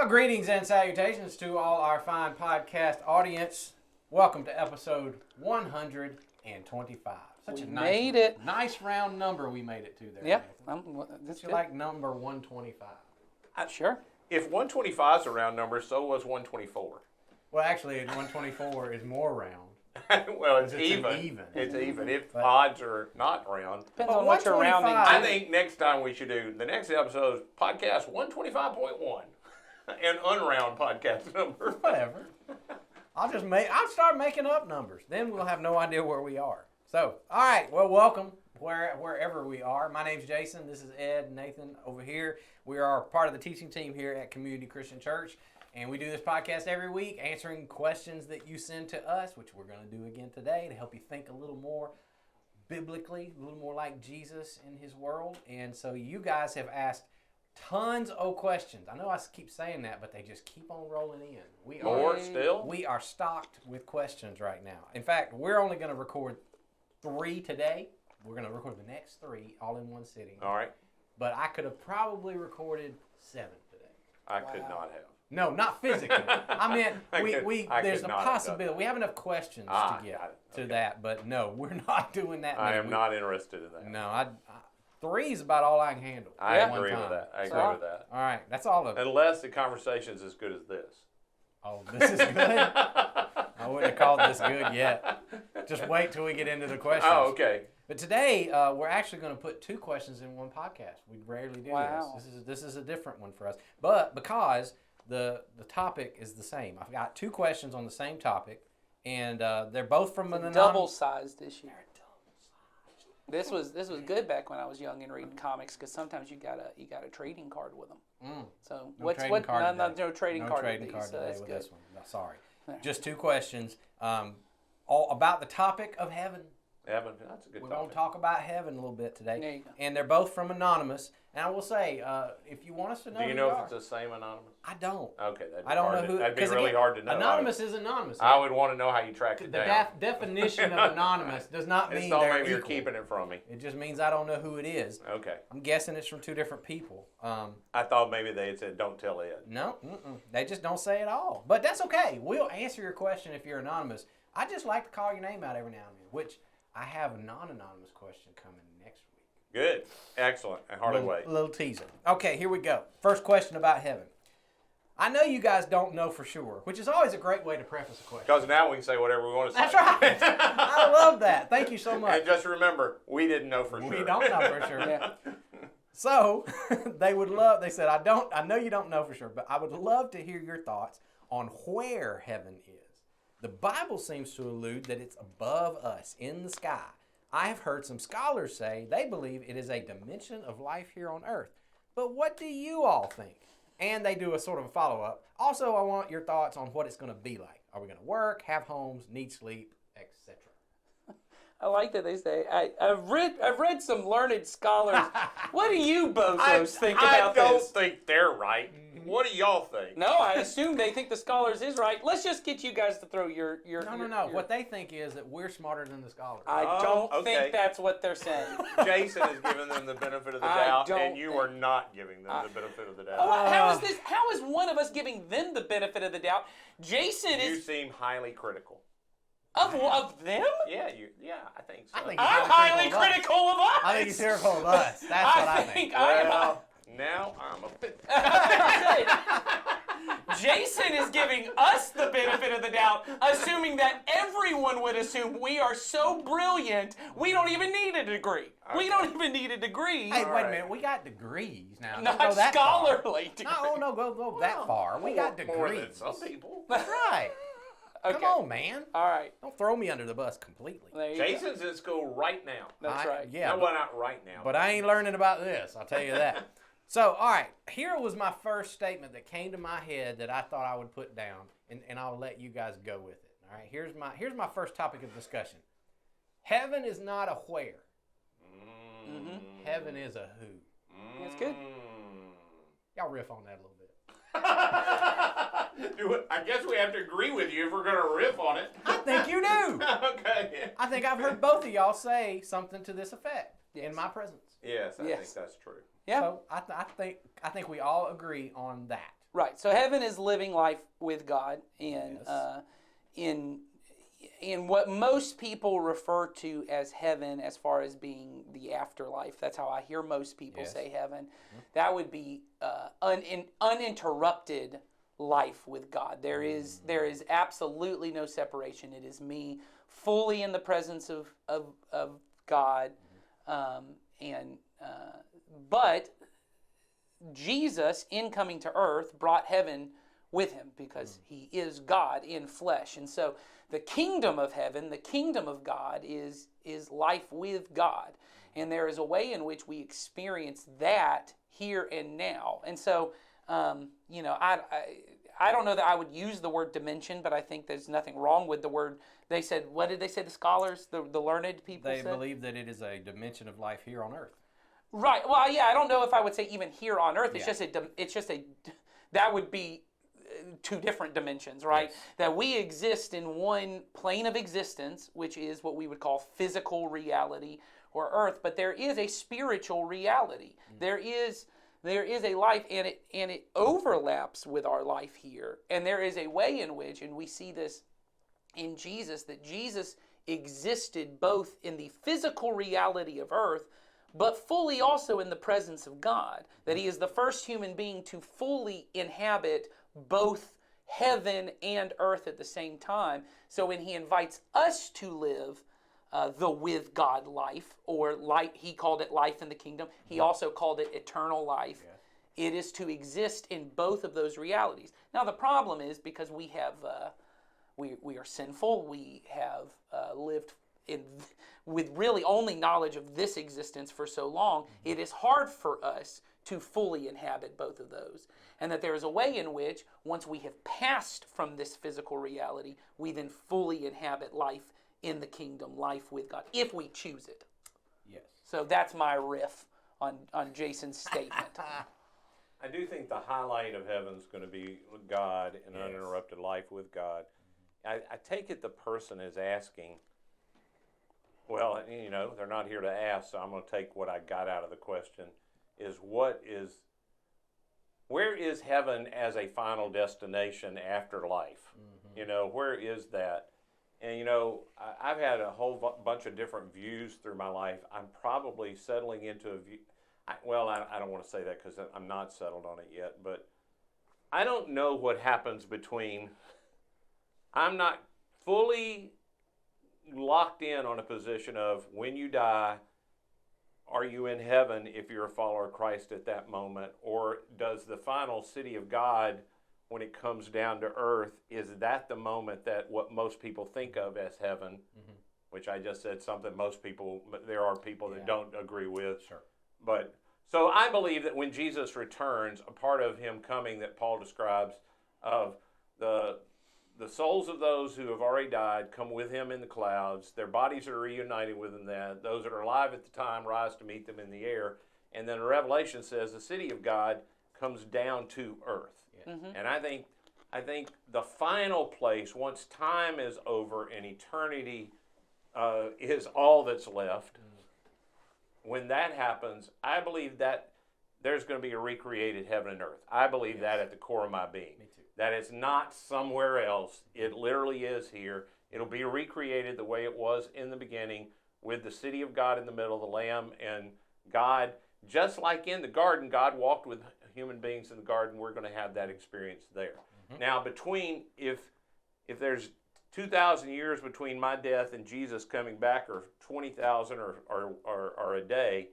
Well, greetings and salutations to all our fine podcast audience. Welcome to episode 125. Such a made it. Nice round number we made it to there. Yep. That's you like number 125. Sure. If 125 is a round number, so was 124. Well, actually, 124 is more round. Well, it's even. It's even. If odds are not round. Depends on what you're rounding to. I think next time we should do, the next episode is podcast 125.1. An unround podcast number. Whatever. I'll start making up numbers. Then we'll have no idea where we are. So, all right. Well, welcome wherever we are. My name's Jason. This is Ed, Nathan over here. We are part of the teaching team here at Community Christian Church. And we do this podcast every week, answering questions that you send to us, which we're going to do again today to help you think a little more biblically, a little more like Jesus in his world. And so you guys have asked tons of questions. I know I keep saying that, but they just keep on rolling in. We are stocked with questions right now. In fact, we're only going to record 3 today. We're going to record the next 3 all in one sitting. All right. But I could have probably recorded 7 today. I could not have. No, not physically. I meant there's a possibility. We have enough questions to get to that, but no, we're not doing that. I am not interested in that. No, 3 is about all I can handle. I agree with that. All right, that's all of it. Unless the conversation's as good as this. Oh, this is good? I wouldn't have called this good yet. Just wait till we get into the questions. Oh, okay. But today, we're actually going to put 2 questions in one podcast. We rarely do this. This is a different one for us. But because the topic is the same. I've got 2 questions on the same topic, and they're both from an double-sized issue. This was good back when I was young and reading comics, because sometimes you got a trading card with them. So no trading card today with this one. No, sorry. Just 2 questions. All about the topic of heaven. Heaven, that's a good topic. We're going to talk about heaven a little bit today. There you go. And they're both from Anonymous. And I will say, if you want us to know, do you know if it's the same Anonymous? I don't. Okay, that'd be really hard to know. Anonymous is anonymous. I would want to know how you track it down. The definition of anonymous does not mean they're maybe you're equal. keeping it from me. It just means I don't know who it is. Okay. I'm guessing it's from 2 different people. I thought maybe they had said, "Don't tell Ed." No, they just don't say it all. But that's okay. We'll answer your question if you're anonymous. I just like to call your name out every now and then, which I have a non-anonymous question coming next week. Good. Excellent. I hardly wait. Little teaser. Okay, here we go. First question about heaven. I know you guys don't know for sure, which is always a great way to preface a question. Because now we can say whatever we want to say. That's right. I love that. Thank you so much. And just remember, we didn't know for sure. We don't know for sure. Yeah. So they said, I know you don't know for sure, but I would love to hear your thoughts on where heaven is. The Bible seems to allude that it's above us, in the sky. I have heard some scholars say they believe it is a dimension of life here on earth. But what do you all think? And they do a sort of a follow-up. Also, I want your thoughts on what it's going to be like. Are we going to work, have homes, need sleep, etc.? I like that they say, I've read some learned scholars. What do you bozos think about this? I don't think they're right. What do y'all think? No, I assume they think the scholars is right. Let's just get you guys to throw your No. What they think is that we're smarter than the scholars. I don't think that's what they're saying. Jason is giving them the benefit of the doubt, and you are not giving them the benefit of the doubt. How is one of us giving them the benefit of the doubt? Jason is... You seem highly critical. Of them? Yeah, I think so. I'm highly critical of us. I think he's critical of us. That's what I think. Now I'm a bit... Jason is giving us the benefit of the doubt, assuming that everyone would assume we are so brilliant, we don't even need a degree. Okay. We don't even need a degree. Hey, wait a minute. We got degrees now. Not scholarly degrees. No, go that far. We got degrees. More than some people. That's right. Okay. Come on, man. All right. Don't throw me under the bus completely. Jason's in school right now. That's right. Yeah. No, well, not right now. But I ain't learning about this. I'll tell you that. So, all right. Here was my first statement that came to my head that I thought I would put down, and I'll let you guys go with it. All right. Here's my first topic of discussion. Heaven is not a where. Heaven is a who. That's good. Y'all riff on that a little bit. I guess we have to agree with you if we're going to riff on it. I think you do. Okay. I think I've heard both of y'all say something to this effect in my presence. Yes, I think that's true. Yeah. So I think we all agree on that. Right. So heaven is living life with God, and Yes. in what most people refer to as heaven, as far as being the afterlife. That's how I hear most people Yes. say heaven. That would be uninterrupted life with God. There is absolutely no separation. It is me fully in the presence of God, but Jesus, in coming to earth, brought heaven with him because he is God in flesh. And so the kingdom of heaven, the kingdom of God is life with God. And there is a way in which we experience that here and now. And so, I don't know that I would use the word dimension, but I think there's nothing wrong with the word. They said, what did they say, the scholars, the learned people They said? believe that it is a dimension of life here on earth. Right. Well, yeah, I don't know if I would say even here on earth. It's Yeah. just a that would be two different dimensions, right? Yes. That we exist in one plane of existence, which is what we would call physical reality or earth, but there is a spiritual reality. There is a life, and it overlaps with our life here. And there is a way in which, and we see this in Jesus, that Jesus existed both in the physical reality of earth, but fully also in the presence of God. That he is the first human being to fully inhabit both heaven and earth at the same time. So when he invites us to live the with God life, or life, he called it life in the kingdom. He also called it eternal life. Yes. It is to exist in both of those realities. Now the problem is, because we have we are sinful. We have lived with really only knowledge of this existence for so long. It is hard for us to fully inhabit both of those. And that there is a way in which, once we have passed from this physical reality, we then fully inhabit life in the kingdom, life with God, if we choose it. Yes. So that's my riff on Jason's statement. I do think the highlight of heaven is going to be God and Yes. uninterrupted life with God. I take it the person is asking, well, they're not here to ask, so I'm going to take what I got out of the question, is where is heaven as a final destination after life? Mm-hmm. Where is that? And, I've had a whole bunch of different views through my life. I'm probably settling into a view. I don't want to say that because I'm not settled on it yet, but I don't know what happens between. I'm not fully locked in on a position of when you die, are you in heaven if you're a follower of Christ at that moment? Or does the final city of God, when it comes down to earth, is that the moment that what most people think of as heaven, which I just said something most people, but there are people that don't agree with. Sure. But so I believe that when Jesus returns, a part of him coming that Paul describes of the souls of those who have already died come with him in the clouds. Their bodies are reunited with him then. Those that are alive at the time rise to meet them in the air. And then Revelation says the city of God comes down to earth. Yes. And I think the final place, once time is over and eternity is all that's left, when that happens, I believe that there's going to be a recreated heaven and earth. I believe that at the core of my being. Me too. That it's not somewhere else. It literally is here. It'll be recreated the way it was in the beginning, with the city of God in the middle, the Lamb, and God. Just like in the garden, God walked with human beings in the garden. We're going to have that experience there. Now, if there's 2,000 years between my death and Jesus coming back, or 20,000 or a day,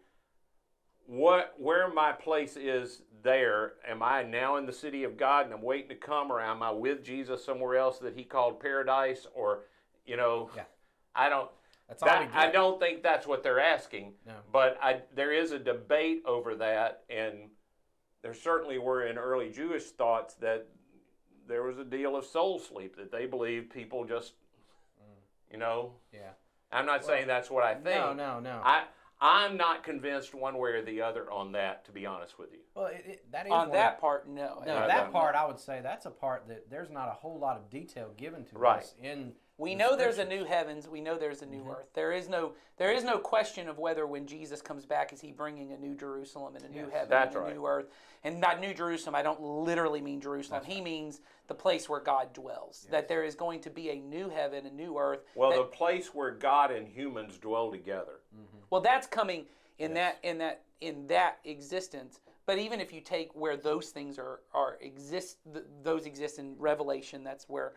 where my place is there, am I now in the city of God and I'm waiting to come, or am I with Jesus somewhere else that he called paradise? Or, Yeah. I don't. That's all we get. I don't think that's what they're asking. No. But there is a debate over that, and there certainly were in early Jewish thoughts that there was a deal of soul sleep, that they believed people just, Yeah. I'm not saying that's what I think. No. I'm not convinced one way or the other on that, to be honest with you. Well, that is On one that part, no. No, No, that no. part I would say that's a part that there's not a whole lot of detail given to Right. us in We the know there's a scriptures. new heavens. We know there's a new Mm-hmm. earth. There is no question of whether when Jesus comes back, is he bringing a new Jerusalem and a new heaven That's and a right. new earth. And by New Jerusalem, I don't literally mean Jerusalem. He means the place where God dwells. That there is going to be a new heaven, a new earth. Well, that- the place where God and humans dwell together. Well, that's coming in that existence. But even if you take where those things those exist in Revelation, that's where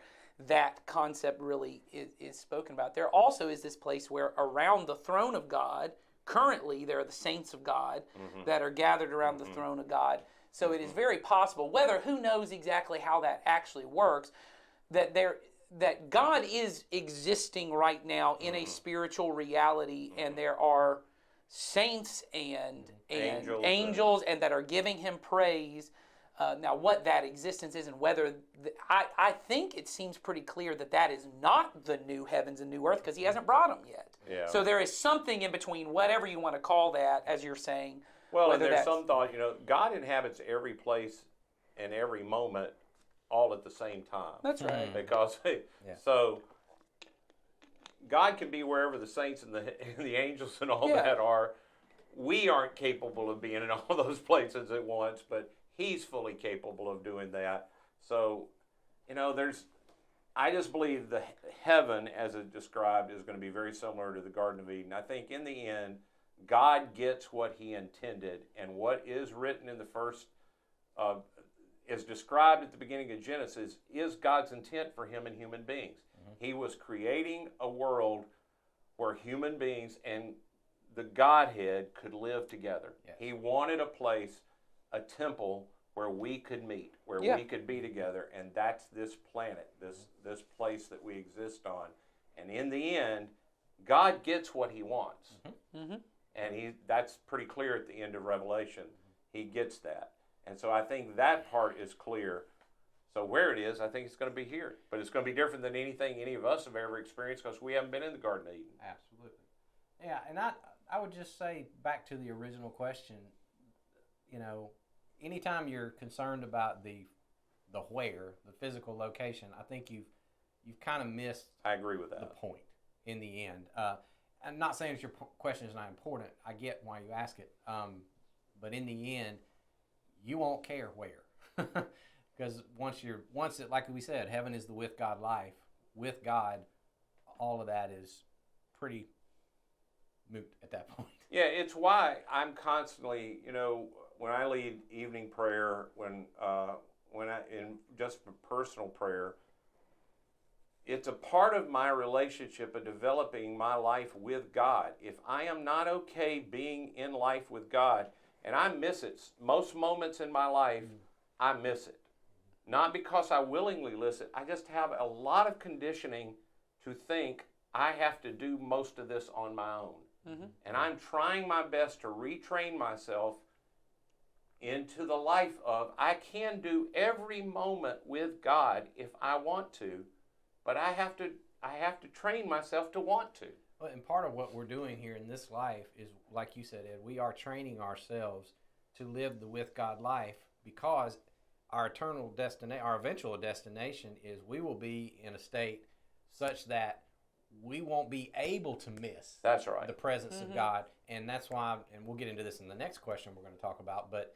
that concept really is spoken about. There also is this place where around the throne of God, currently there are the saints of God that are gathered around the throne of God. So it is very possible, who knows exactly how that actually works, that God is existing right now in a spiritual reality, and there are saints and angels and that are giving him praise. Now, what that existence is and whether I think it seems pretty clear that is not the new heavens and new earth, because he hasn't brought them yet. Yeah. So there is something in between, whatever you want to call that, as you're saying. Well, and whether there's that's- some thought, God inhabits every place and every moment all at the same time. That's right. Because, so, God can be wherever the saints and the angels and all Yeah. that are. We aren't capable of being in all those places at once, but he's fully capable of doing that. So, I just believe the heaven, as it described, is going to be very similar to the Garden of Eden. I think in the end, God gets what he intended, and what is written in the first, is described at the beginning of Genesis, is God's intent for him and human beings. He was creating a world where human beings and the Godhead could live together. Yes. He wanted a place, a temple, where we could meet, where Yeah. we could be together, and that's this planet, this place that we exist on. And in the end, God gets what he wants. And that's pretty clear at the end of Revelation. He gets that. And so I think that part is clear. So where it is, I think it's going to be here. But it's going to be different than anything any of us have ever experienced, because we haven't been in the Garden of Eden. Absolutely. Yeah, and I would just say, back to the original question, anytime you're concerned about the where, the physical location, I think you've kind of missed I agree with that. the point in the end. I'm not saying that your question is not important. I get why you ask it. But in the end, you won't care where. Because once it, like we said, heaven is the with God life. With God, all of that is pretty moot at that point. Yeah, it's why I'm constantly, when I lead evening prayer, when I in just for personal prayer, it's a part of my relationship of developing my life with God. If I am not okay being in life with God, and I miss it, most moments in my life, I miss it. Not because I willingly miss it, I just have a lot of conditioning to think I have to do most of this on my own. And I'm trying my best to retrain myself into the life of, I can do every moment with God if I want to, but I have to train myself to want to. Well, and part of what we're doing here in this life is, like you said, Ed, we are training ourselves to live the with God life, because our eventual destination is we will be in a state such that we won't be able to miss That's right. the presence of God. And that's why, and we'll get into this in the next question we're going to talk about, but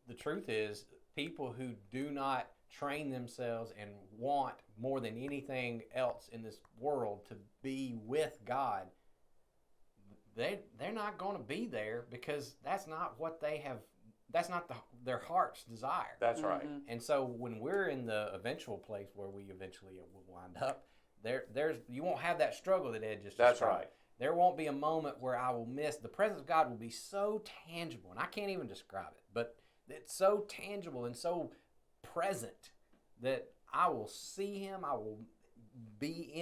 the truth is, people who do not train themselves and want more than anything else in this world to be with God, they're not going to be there, because that's not what they have. That's not their heart's desire. That's right. And so when we're in the eventual place where we eventually will wind up, there's you won't have that struggle that Ed just That's described. right. There won't be a moment where I will miss. The presence of God will be so tangible, and I can't even describe it, but it's so tangible and so present that I will see him, I will be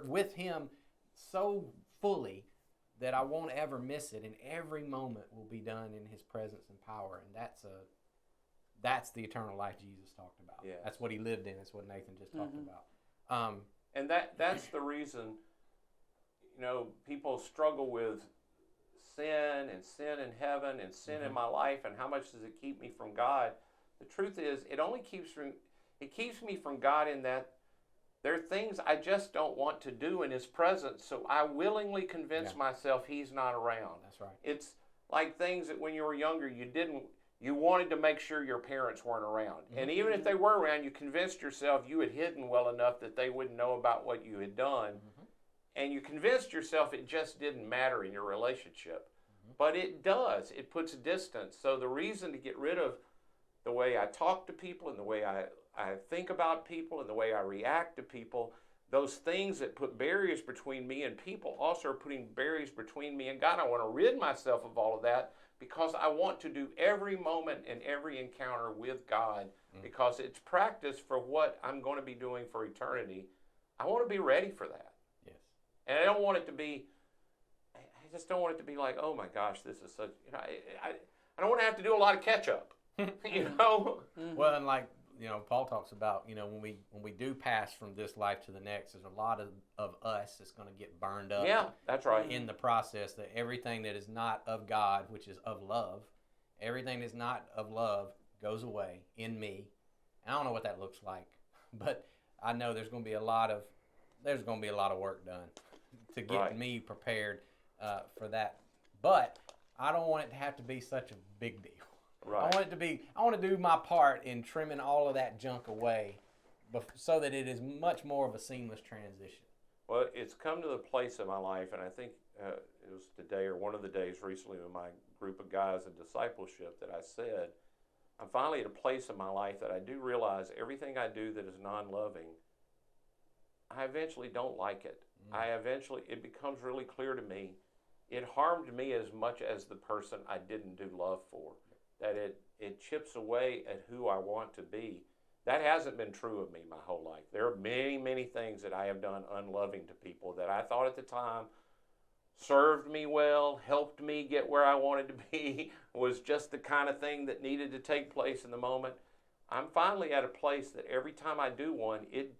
with him so fully that I won't ever miss it, and every moment will be done in his presence and power. And that's the eternal life Jesus talked about. Yeah. That's what he lived in. That's what Nathan just talked about. And that's the reason, people struggle with sin in heaven and sin in my life, and how much does it keep me from God? The truth is, it only keeps me from God in that there are things I just don't want to do in His presence, so I willingly convince myself He's not around. That's right. It's like things that when you were younger, you wanted to make sure your parents weren't around. And even if they were around, you convinced yourself you had hidden well enough that they wouldn't know about what you had done. And you convinced yourself it just didn't matter in your relationship. But it does. It puts distance. So the reason to get rid of the way I talk to people and the way I think about people and the way I react to people, those things that put barriers between me and people also are putting barriers between me and God. I want to rid myself of all of that because I want to do every moment and every encounter with God because it's practice for what I'm going to be doing for eternity. I want to be ready for that. Yes. And I don't want it to be, I just don't want it to be like, oh my gosh, this is such, I don't want to have to do a lot of catch up, Well, and like, Paul talks about, when we do pass from this life to the next, there's a lot of us that's going to get burned up. Yeah, that's right. In the process, that everything that is not of God, which is of love, everything that's not of love goes away in me. And I don't know what that looks like, but I know there's going to be a lot of work done to get me prepared for that. But I don't want it to have to be such a big deal. Right. I want to do my part in trimming all of that junk away so that it is much more of a seamless transition. Well, it's come to the place in my life, and I think it was today or one of the days recently with my group of guys in discipleship that I said, I'm finally at a place in my life that I do realize everything I do that is non-loving, I eventually don't like it. It becomes really clear to me, it harmed me as much as the person I didn't do love for. That it chips away at who I want to be. That hasn't been true of me my whole life. There are many, many things that I have done unloving to people that I thought at the time served me well, helped me get where I wanted to be, was just the kind of thing that needed to take place in the moment. I'm finally at a place that every time I do one, it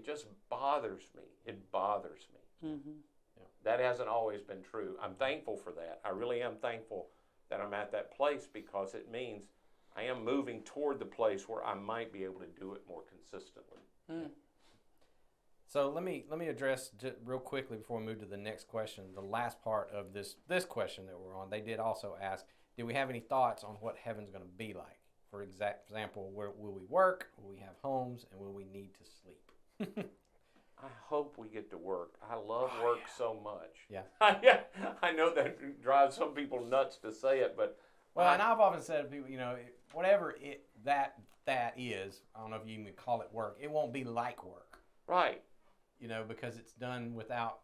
just bothers me. It bothers me. Mm-hmm. That hasn't always been true. I'm thankful for that. I really am thankful that I'm at that place because it means I am moving toward the place where I might be able to do it more consistently. So let me address just real quickly before we move to the next question, the last part of this question that we're on. They did also ask, do we have any thoughts on what heaven's going to be like? For example, where will we work? Will we have homes? And will we need to sleep? I hope we get to work. I love work so much. Yeah. I know that drives some people nuts to say it, but and I've often said to people, whatever that is, I don't know if you even call it work. It won't be like work. Right. Because it's done without,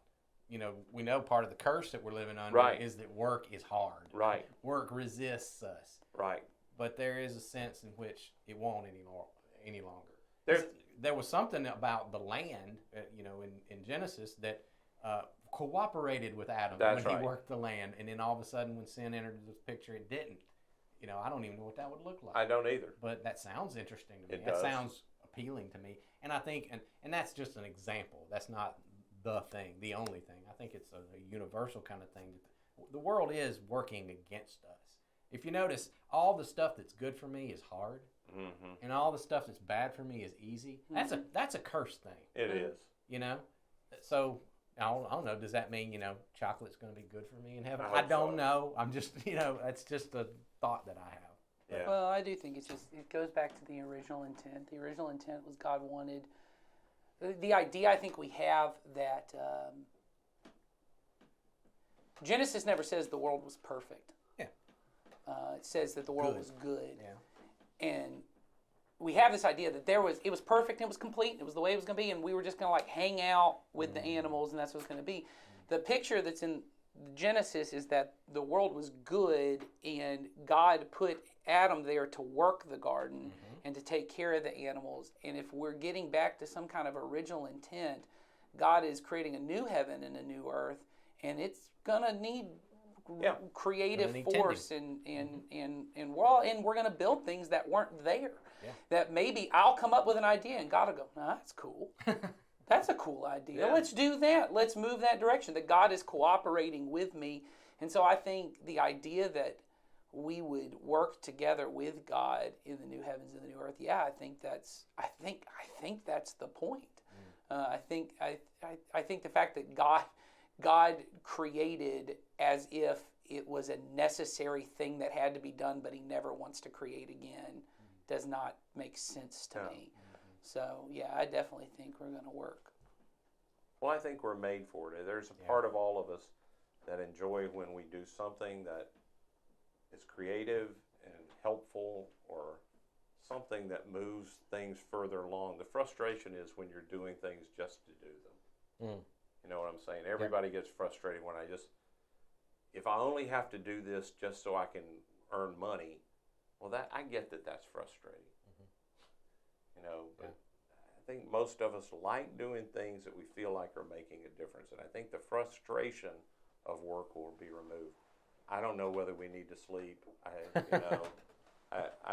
we know part of the curse that we're living under is that work is hard. Right. Work resists us. Right. But there is a sense in which it won't any longer. There was something about the land, in Genesis that cooperated with Adam when he worked the land, and then all of a sudden when sin entered the picture, it didn't. I don't even know what that would look like. I don't either. But that sounds interesting to me. It does. That sounds appealing to me. And I think, and that's just an example. That's not the thing, the only thing. I think it's a universal kind of thing. The world is working against us. If you notice, all the stuff that's good for me is hard. Mm-hmm. And all the stuff that's bad for me is easy. That's a cursed thing. It is. So I don't know. Does that mean chocolate's going to be good for me in heaven? I don't know. I'm just that's just a thought that I have. Yeah. Well, I do think it goes back to the original intent. The original intent was God wanted. The idea I think we have that Genesis never says the world was perfect. Yeah. It says that the world was good. Yeah. And we have this idea that it was perfect and it was complete, it was the way it was going to be, and we were just going to like hang out with the animals, and that's what it's going to be. The picture that's in Genesis is that the world was good, and God put Adam there to work the garden and to take care of the animals. And if we're getting back to some kind of original intent, God is creating a new heaven and a new earth, and it's going to need creative force and we're going to build things that weren't there. Yeah. That maybe I'll come up with an idea and God will go, nah, that's cool. That's a cool idea. Yeah. Let's do that. Let's move that direction. That God is cooperating with me. And so I think the idea that we would work together with God in the new heavens and the new earth, I think that's the point. I think the fact that God created as if it was a necessary thing that had to be done, but He never wants to create again, does not make sense to me. So yeah, I definitely think we're going to work. Well, I think we're made for it. There's a part of all of us that enjoy when we do something that is creative and helpful, or something that moves things further along. The frustration is when you're doing things just to do them. You know what I'm saying? Everybody gets frustrated when if I only have to do this just so I can earn money, well, I get that that's frustrating. You know, but I think most of us like doing things that we feel like are making a difference, and I think the frustration of work will be removed. I don't know whether we need to sleep. I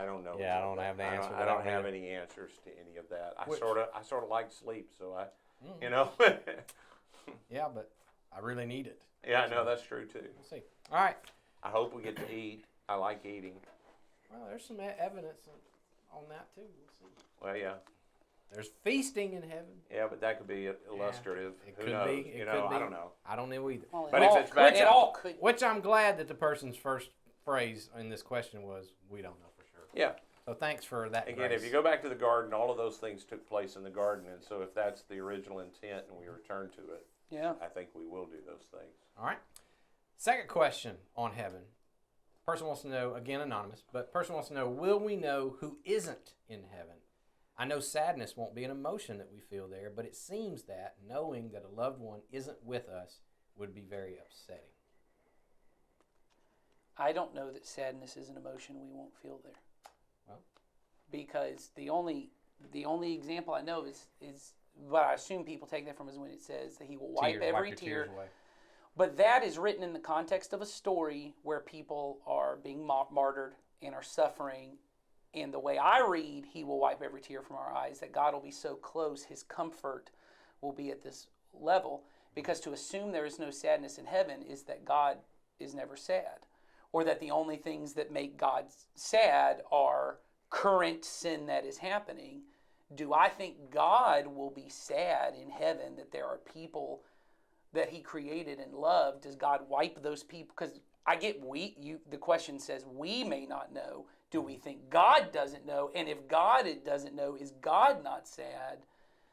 don't know. Yeah, I don't have the answer. I don't have any answers to any of that. I sort of like sleep, so you know. Yeah, but I really need it. Yeah, I know, that's true too. We'll see. All right. I hope we get to eat. I like eating. Well, there's some evidence on that too. We'll see. Well, yeah. There's feasting in heaven. Yeah, but that could be illustrative. It Who could knows? be. You know, I don't know. I don't know either. Well, But if it's back it all could. Which I'm glad that the person's first phrase in this question was, "We don't know for sure." Yeah. So thanks for that. Again, grace. if you go back to the garden, all of those things took place in the garden, and so if that's the original intent and we return to it, Yeah. I think we will do those things. All right. Second question on heaven. Person wants to know, again anonymous, but person wants to know, will we know who isn't in heaven? I know sadness won't be an emotion that we feel there, but it seems that knowing that a loved one isn't with us would be very upsetting. I don't know that sadness is an emotion we won't feel there. Well, because the only example I know is what I assume people take that from is when it says that He will wipe every your tear. tears away. But that is written in the context of a story where people are being martyred and are suffering. And the way I read, He will wipe every tear from our eyes, that God will be so close, His comfort will be at this level. Because to assume there is no sadness in heaven is that God is never sad. Or that the only things that make God sad are current sin that is happening. Do I think God will be sad in heaven that there are people that He created and loved? Does God wipe those people? Because I get the question says we may not know. Do we think God doesn't know? And if God doesn't know, is God not sad?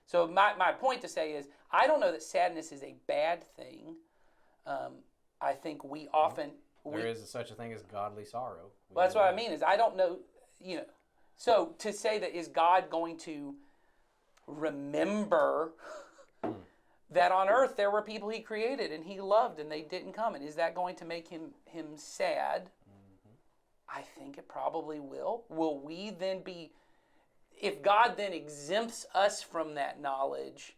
So my point to say is I don't know that sadness is a bad thing. I think we often... There is such a thing as godly sorrow. Well, that's what I mean is I don't know, So to say that is God going to remember that on earth there were people He created and He loved and they didn't come, and is that going to make him sad? I think it probably will. Will we then be, if God then exempts us from that knowledge,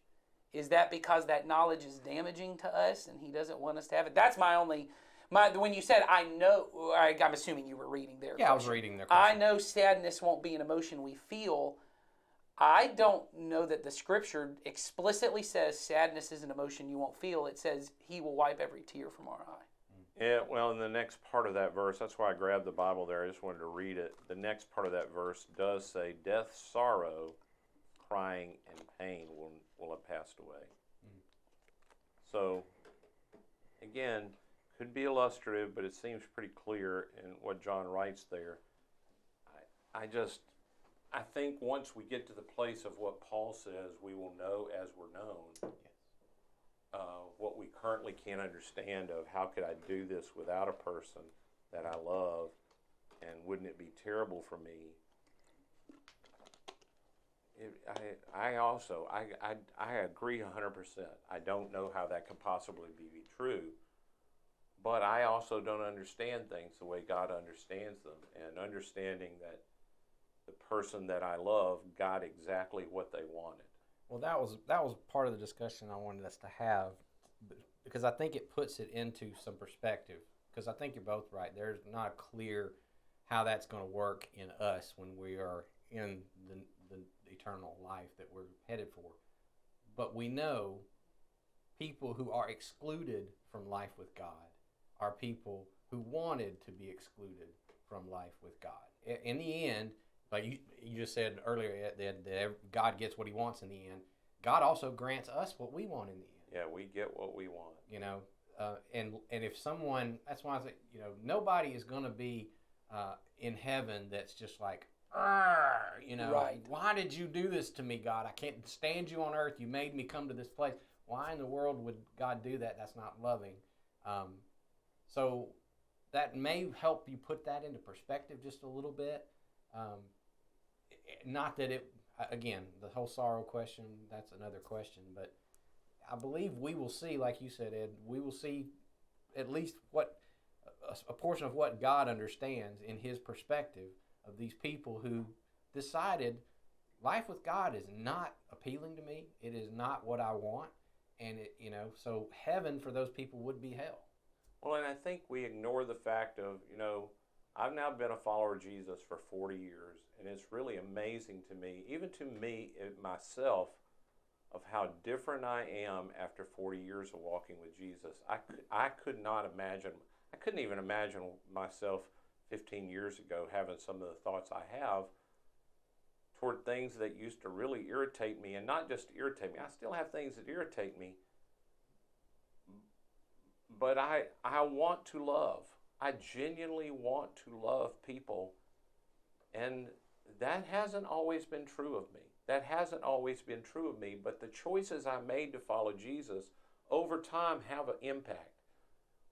is that because that knowledge is damaging to us and He doesn't want us to have it? That's my only... when you said, I know, I'm assuming you were reading their question. I was reading their question. I know sadness won't be an emotion we feel. I don't know that the Scripture explicitly says sadness is an emotion you won't feel. It says He will wipe every tear from our eye. Yeah, well, in the next part of that verse, that's why I grabbed the Bible there. I just wanted to read it. The next part of that verse does say, death, sorrow, crying, and pain will have passed away. So, again... could be illustrative, but it seems pretty clear in what John writes there. I think once we get to the place of what Paul says, we will know as we're known. What we currently can't understand of how could I do this without a person that I love, and wouldn't it be terrible for me? I agree 100%. I don't know how that could possibly be true. But I also don't understand things the way God understands them, and understanding that the person that I love got exactly what they wanted. Well, that was part of the discussion I wanted us to have, because I think it puts it into some perspective. Because I think you're both right. There's not clear how that's going to work in us when we are in the eternal life that we're headed for. But we know people who are excluded from life with God are people who wanted to be excluded from life with God. In the end, like you just said earlier, that God gets what He wants in the end. God also grants us what we want in the end. Yeah, we get what we want. You know, and if someone, that's why I say, you know, nobody is going to be in heaven that's just like, you know, Right. why did you do this to me, God? I can't stand you on earth. You made me come to this place. Why in the world would God do that? That's not loving. So that may help you put that into perspective just a little bit. Not that it, again, the whole sorrow question, that's another question, but I believe we will see, like you said, Ed, we will see at least what a portion of what God understands in his perspective of these people who decided life with God is not appealing to me. It is not what I want. And it, you know, so heaven for those people would be hell. Well, and I think we ignore the fact of, you know, I've now been a follower of Jesus for 40 years, and it's really amazing to me, even to me myself, of how different I am after 40 years of walking with Jesus. I could not imagine, I couldn't even imagine myself 15 years ago having some of the thoughts I have toward things that used to really irritate me, and not just irritate me. I still have things that irritate me, but I want to love. I genuinely want to love people, and that hasn't always been true of me. That hasn't always been true of me, but the choices I made to follow Jesus over time have an impact.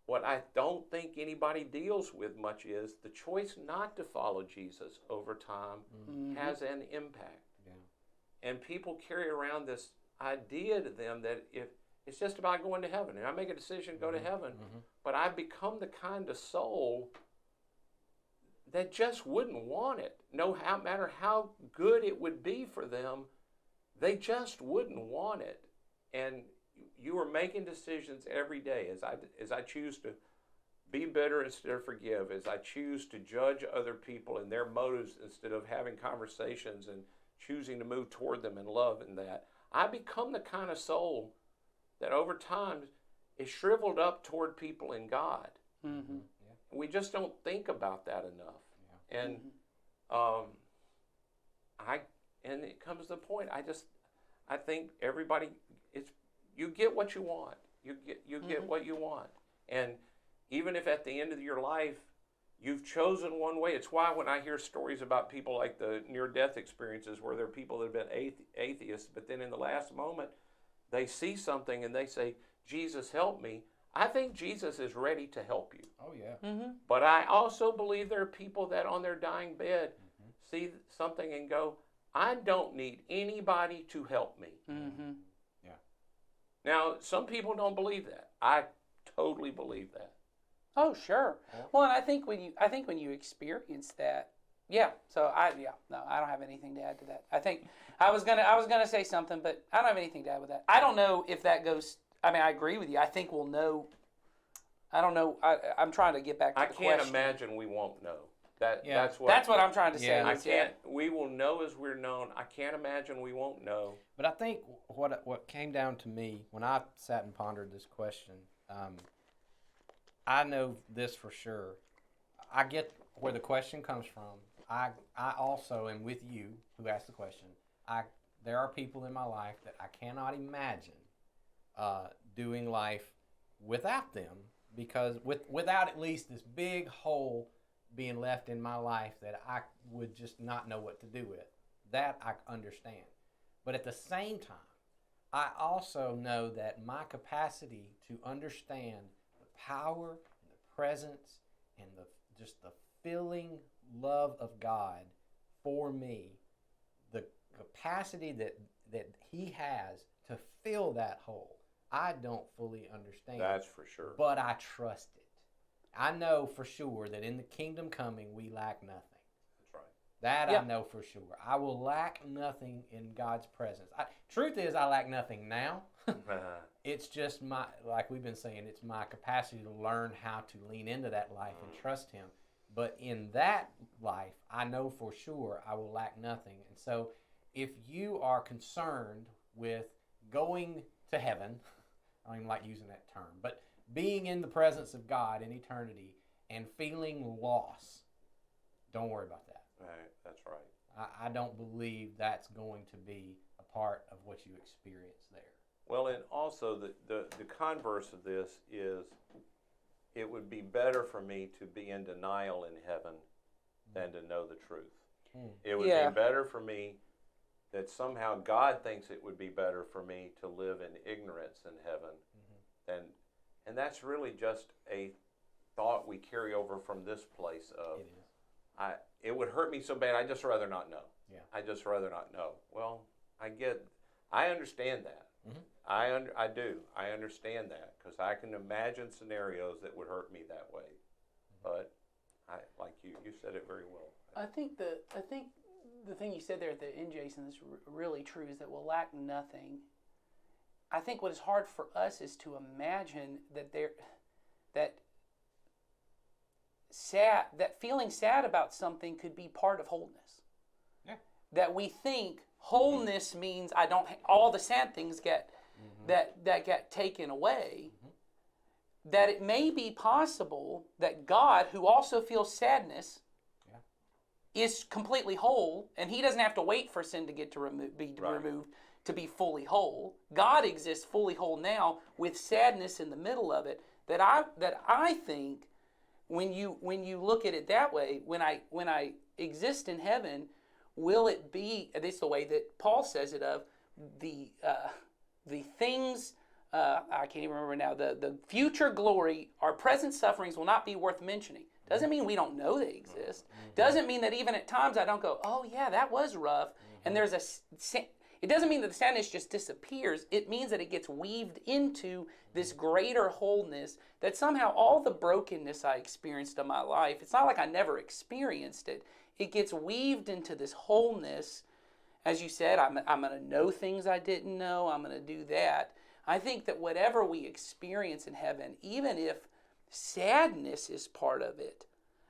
What I don't think anybody deals with much is the choice not to follow Jesus over time has an impact. Yeah. And people carry around this idea to them that if it's just about going to heaven, and I make a decision to go to heaven, but I become the kind of soul that just wouldn't want it. No matter how good it would be for them, they just wouldn't want it. And you are making decisions every day as I choose to be bitter instead of forgive, as I choose to judge other people and their motives instead of having conversations and choosing to move toward them in love and that. I become the kind of soul that over time is shriveled up toward people in God. Mm-hmm. Yeah. We just don't think about that enough. Yeah. And and it comes to the point. I think everybody, you get what you want. You get what you want. And even if at the end of your life you've chosen one way, it's why when I hear stories about people like the near-death experiences where there are people that have been atheists, but then in the last moment they see something and they say, Jesus, help me. I think Jesus is ready to help you. Oh, yeah. Mm-hmm. But I also believe there are people that on their dying bed see something and go, I don't need anybody to help me. Mm-hmm. Yeah. Now, Now, some people don't believe that. I totally believe that. Oh, sure. Yeah. Well, and I think when you experience that, yeah. So no, I don't have anything to add to that. I think I was gonna say something, but I don't have anything to add with that. I don't know if that goes. I mean, I agree with you. I think we'll know. I don't know. I'm trying to get back to I the can't question. imagine we won't know. Yeah. That's what I'm trying to say. Yeah. I is, can't. We will know as we're known. I can't imagine we won't know. But I think what came down to me when I sat and pondered this question, I know this for sure. I get where the question comes from. I also am with you who asked the question. There are people in my life that I cannot imagine doing life without them, because without at least this big hole being left in my life that I would just not know what to do with. That I understand. But at the same time, I also know that my capacity to understand the power and the presence and just the filling love of God for me, the capacity that He has to fill that hole, I don't fully understand. That's for sure. But I trust it. I know for sure that in the kingdom coming, we lack nothing. That's right. That Yeah. I know for sure. I will lack nothing in God's presence. Truth is, I lack nothing now. It's just like we've been saying, it's my capacity to learn how to lean into that life and trust Him. But in that life, I know for sure I will lack nothing. And so if you are concerned with going to heaven, I don't even like using that term, but being in the presence of God in eternity and feeling loss, don't worry about that. Right. That's right. I don't believe that's going to be a part of what you experience there. Well, and also the converse of this is it would be better for me to be in denial in heaven than to know the truth. It would Yeah. be better for me that somehow God thinks it would be better for me to live in ignorance in heaven and that's really just a thought we carry over from this place of It is. it would hurt me so bad I'd just rather not know. Yeah. I'd just rather not know. Well, I understand that. Mhm. I do. I understand that because I can imagine scenarios that would hurt me that way. But like you said it very well. I think the thing you said there at the end, Jason, is really true. Is that we'll lack nothing. I think what is hard for us is to imagine that feeling sad about something could be part of wholeness. Yeah. That we think wholeness means I don't all the sad things get that get taken away. That it may be possible that God, who also feels sadness, is completely whole, and He doesn't have to wait for sin to get to be removed to be fully whole. God exists fully whole now with sadness in the middle of it. That I think when you look at it that way, when I exist in heaven, will it be? This is the way that Paul says it of the things. I can't even remember now. The future glory, our present sufferings will not be worth mentioning. Doesn't mean we don't know they exist. Doesn't mean that even at times I don't go, oh yeah, that was rough. And there's it doesn't mean that the sadness just disappears. It means that it gets weaved into this greater wholeness, that somehow all the brokenness I experienced in my life, it's not like I never experienced it. It gets weaved into this wholeness. As you said, I'm going to know things I didn't know. I'm going to do that. I think that whatever we experience in heaven, even if sadness is part of it,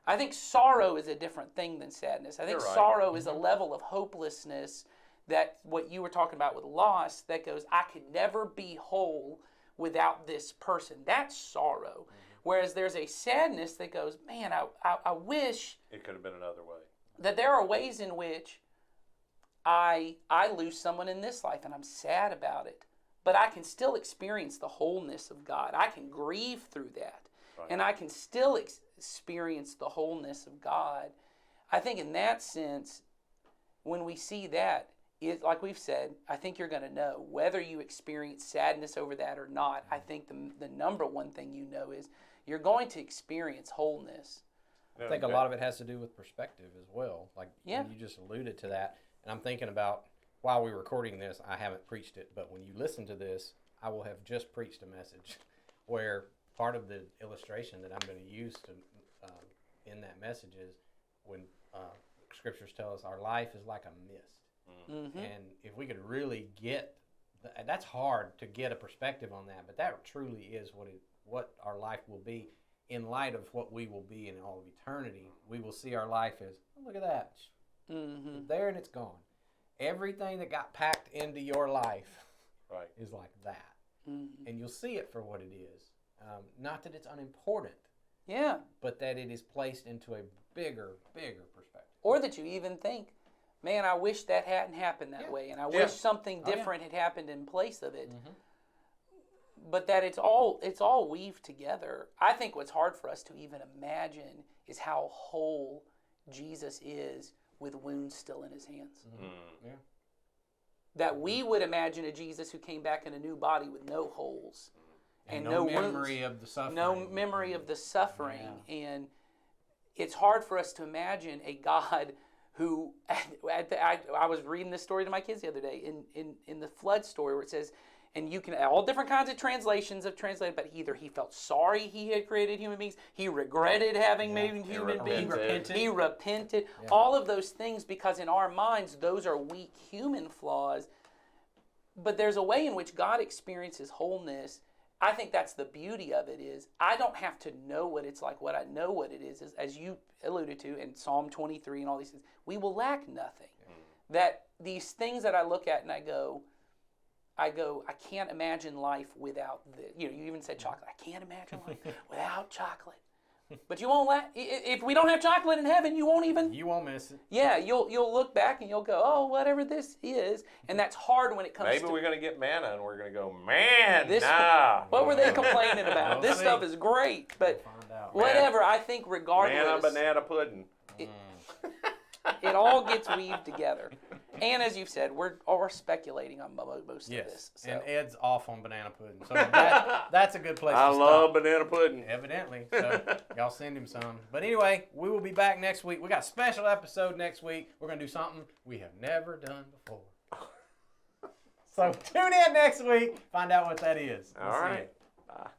I think sorrow is a different thing than sadness. I think You're right. sorrow is a level of hopelessness, that what you were talking about with loss, that goes, I could never be whole without this person. That's sorrow. Whereas there's a sadness that goes, man, I wish It could have been another way. that there are ways in which I lose someone in this life and I'm sad about it, but I can still experience the wholeness of God. I can grieve through that, and I can still experience the wholeness of God. I think in that sense, when we see that, like we've said, I think you're going to know whether you experience sadness over that or not. I think the number one thing you know is you're going to experience wholeness. I think a lot of it has to do with perspective as well. Like Yeah. you just alluded to that. And I'm thinking about, while we're recording this, I haven't preached it, but when you listen to this, I will have just preached a message where part of the illustration that I'm going to use to in that message is when scriptures tell us our life is like a mist. Mm-hmm. And if we could really get, that's hard to get a perspective on that, but that truly is what our life will be in light of what we will be in all of eternity. We will see our life as, oh, look at that. Mm-hmm. It's there and it's gone. Everything that got packed into your life is like that. Mm-hmm. And you'll see it for what it is. Not that it's unimportant, Yeah. but that it is placed into a bigger perspective. Or that you even think, man, I wish that hadn't happened that way, and I wish something different had happened in place of it. Mm-hmm. But that it's all weaved together. I think what's hard for us to even imagine is how whole Jesus is with wounds still in his hands. Mm-hmm. Yeah. That we would imagine a Jesus who came back in a new body with no holes and no memory wounds, of the suffering. no memory of the suffering. And it's hard for us to imagine a God who, I was reading this story to my kids the other day in the flood story where it says, and you can, all different kinds of translations have translated, but either he felt sorry he had created human beings, he regretted having made human beings, he repented, all of those things, because in our minds, those are weak human flaws. But there's a way in which God experiences wholeness. I think that's the beauty of it, is I don't have to know what it's like. What I know what it is as you alluded to in Psalm 23 and all these things, we will lack nothing. That these things that I look at and I go, I can't imagine life without this. You even said chocolate. I can't imagine life without chocolate. But you won't if we don't have chocolate in heaven, you won't even. You won't miss it. Yeah, you'll look back and you'll go, oh, whatever this is, and that's hard when it comes Maybe to. we're going to get manna and we're going to go, man, This- nah. What were they complaining about? We'll This see. stuff is great, but Find out. whatever. I think regardless, Manna banana pudding. it all gets weaved together. And as you've said, we're speculating on most of Yes, this. So. and Ed's off on banana pudding, so that's a good place I to love stop. banana pudding. Evidently, so y'all send him some. But anyway, we will be back next week. We got a special episode next week. We're gonna do something we have never done before. So tune in next week. Find out what that is. All We'll see right. you. Bye.